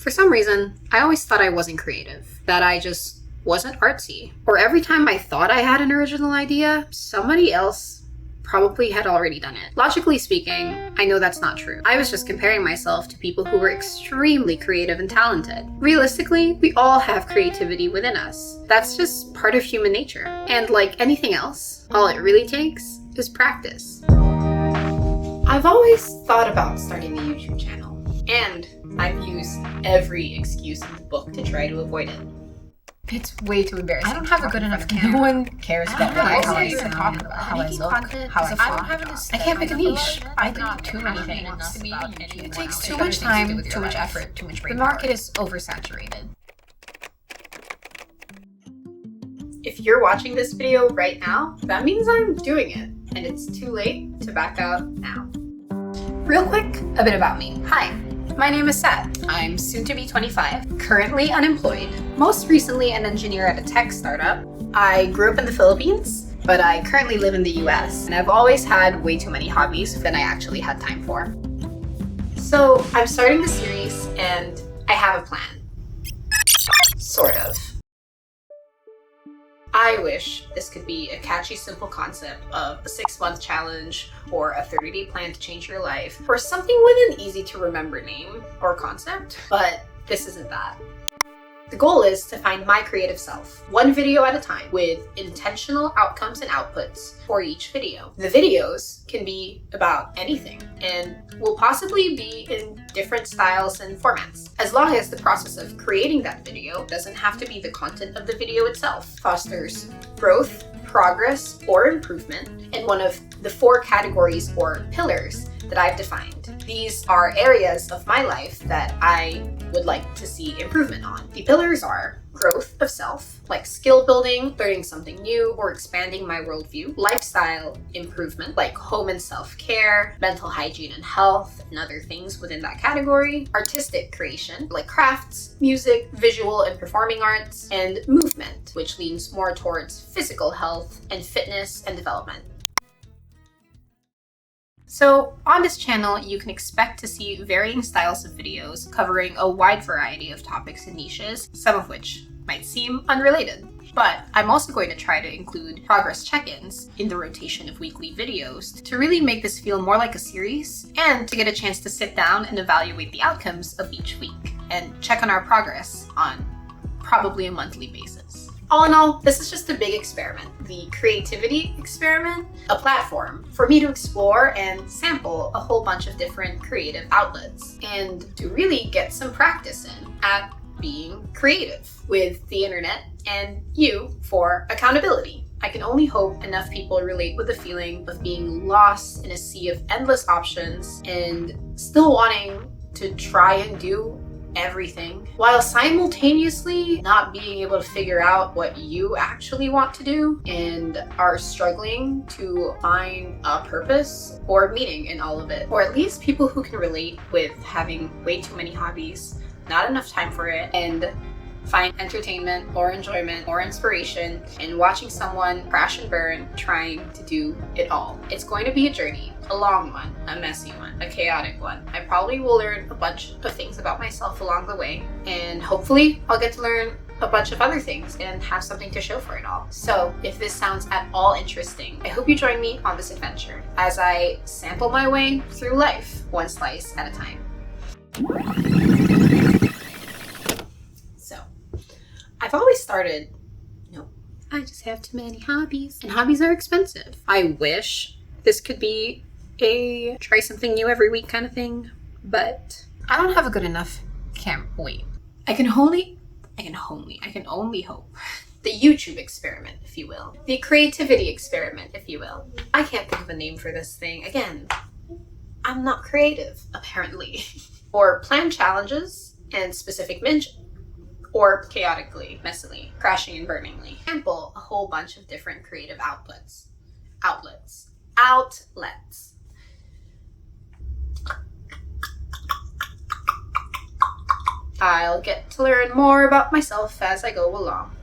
For some reason, I always thought I wasn't creative, that I just wasn't artsy. Or every time I thought I had an original idea, somebody else probably had already done it. Logically speaking, I know that's not true. I was just comparing myself to people who were extremely creative and talented. Realistically, we all have creativity within us. That's just part of human nature. And like anything else, all it really takes is practice. I've always thought about starting a YouTube channel, and I've used every excuse in the book to try to avoid it. It's way too embarrassing. I don't have a good enough camera. No one cares about how I sound, how I look, how I feel. I can't make a niche. I think too many things. It takes too much time, too much effort, too much brain power. The market is oversaturated. If you're watching this video right now, that means I'm doing it, and it's too late to back out now. Real quick, a bit about me. Hi, my name is Seth. I'm soon to be 25, currently unemployed, most recently an engineer at a tech startup. I grew up in the Philippines, but I currently live in the US, and I've always had way too many hobbies than I actually had time for. So I'm starting this series, and I have a plan. Sort of. I wish this could be a catchy, simple concept of a 6-month challenge or a 30-day plan to change your life, or something with an easy to remember name or concept, but this isn't that. The goal is to find my creative self, one video at a time, with intentional outcomes and outputs for each video. The videos can be about anything and will possibly be in different styles and formats, as long as the process of creating that video doesn't have to be the content of the video itself, fosters growth, progress, or improvement in one of the 4 categories or pillars that I've defined. These are areas of my life that I would like to see improvement on. The pillars are growth of self, like skill building, learning something new, or expanding my worldview. Lifestyle improvement, like home and self-care, mental hygiene and health, and other things within that category. Artistic creation, like crafts, music, visual and performing arts, and movement, which leans more towards physical health and fitness and development. So on this channel, you can expect to see varying styles of videos covering a wide variety of topics and niches, some of which might seem unrelated. But I'm also going to try to include progress check-ins in the rotation of weekly videos to really make this feel more like a series, and to get a chance to sit down and evaluate the outcomes of each week and check on our progress on probably a monthly basis. All in all, this is just a big experiment, the creativity experiment, a platform for me to explore and sample a whole bunch of different creative outlets, and to really get some practice in at being creative with the internet and you for accountability. I can only hope enough people relate with the feeling of being lost in a sea of endless options and still wanting to try and do everything, while simultaneously not being able to figure out what you actually want to do and are struggling to find a purpose or meaning in all of it. Or at least people who can relate with having way too many hobbies, not enough time for it, and find entertainment or enjoyment or inspiration in watching someone crash and burn trying to do it all. It's going to be a journey, a long one, a messy one, a chaotic one. I probably will learn a bunch of things about myself along the way, and hopefully I'll get to learn a bunch of other things and have something to show for it all. So if this sounds at all interesting, I hope you join me on this adventure as I sample my way through life, one slice at a time. I've always started, I just have too many hobbies, and hobbies are expensive. I wish this could be a try something new every week kind of thing, but I don't have a good enough camera. Wait. I can only hope. The YouTube experiment, if you will. The creativity experiment, if you will. I can't think of a name for this thing. Again, I'm not creative, apparently. Or plan challenges and specific or chaotically, messily, crashing and burningly. Sample a whole bunch of different creative outlets. I'll get to learn more about myself as I go along.